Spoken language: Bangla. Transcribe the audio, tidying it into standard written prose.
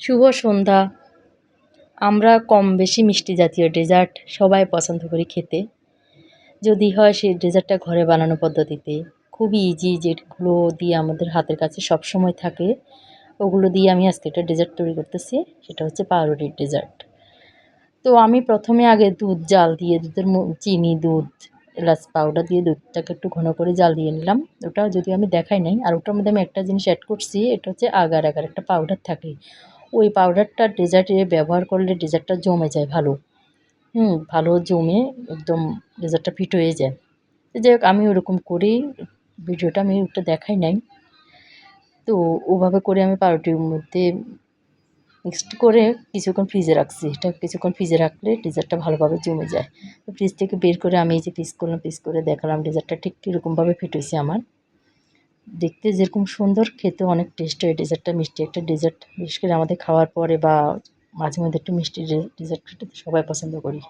শুভ সন্ধ্যা। আমরা কম বেশি মিষ্টি জাতীয় ডেজার্ট সবাই পছন্দ করি খেতে। যদি হয় সেই ডেজার্টটা ঘরে বানানো পদ্ধতিতে, খুবই ইজি, যেগুলো দিয়ে আমাদের হাতের কাছে সবসময় থাকে, ওগুলো দিয়ে আমি আজকে একটা ডেজার্ট তৈরি করতেছি। সেটা হচ্ছে পাউরুটির ডেজার্ট। তো আমি প্রথমে আগে দুধ জাল দিয়ে, দুধের চিনি, দুধ, এলাচ পাউডার দিয়ে দুধটাকে একটু ঘন করে জাল দিয়ে নিলাম। ওটা যদিও আমি দেখাই নাই। আর ওটার মধ্যে আমি একটা জিনিস অ্যাড করছি, এটা হচ্ছে আগার একটা পাউডার থাকে। ওই পাউডারটা ডেজার্টে ব্যবহার করলে ডেজার্টটা জমে যায় ভালো। ভালো জমে একদম ডেজার্টটা ফিট হয়ে যায়। তো যাই হোক, আমি ওরকম করেই, ভিডিওটা আমি ওটা দেখাই নাই। তো ওভাবে করে আমি পাউরুটির মধ্যে মিক্সড করে কিছুক্ষণ ফ্রিজে রাখছি। এটা কিছুক্ষণ ফ্রিজে রাখলে ডেজার্টটা ভালোভাবে জমে যায়। তো ফ্রিজ থেকে বের করে আমি এই যে পিস করলাম, পিস করে দেখালাম ডেজার্টটা ঠিক কীরকমভাবে ফিট হয়েছে আমার। দেখতে যেরকম সুন্দর, খেতে অনেক টেস্ট হয় ডেজার্টটা। মিষ্টি একটা ডেজার্ট, বিশেষ করে আমাদের খাওয়ার পরে বা মাঝে মধ্যে একটু মিষ্টি ডেজার্ট খেতে সবাই পছন্দ করি।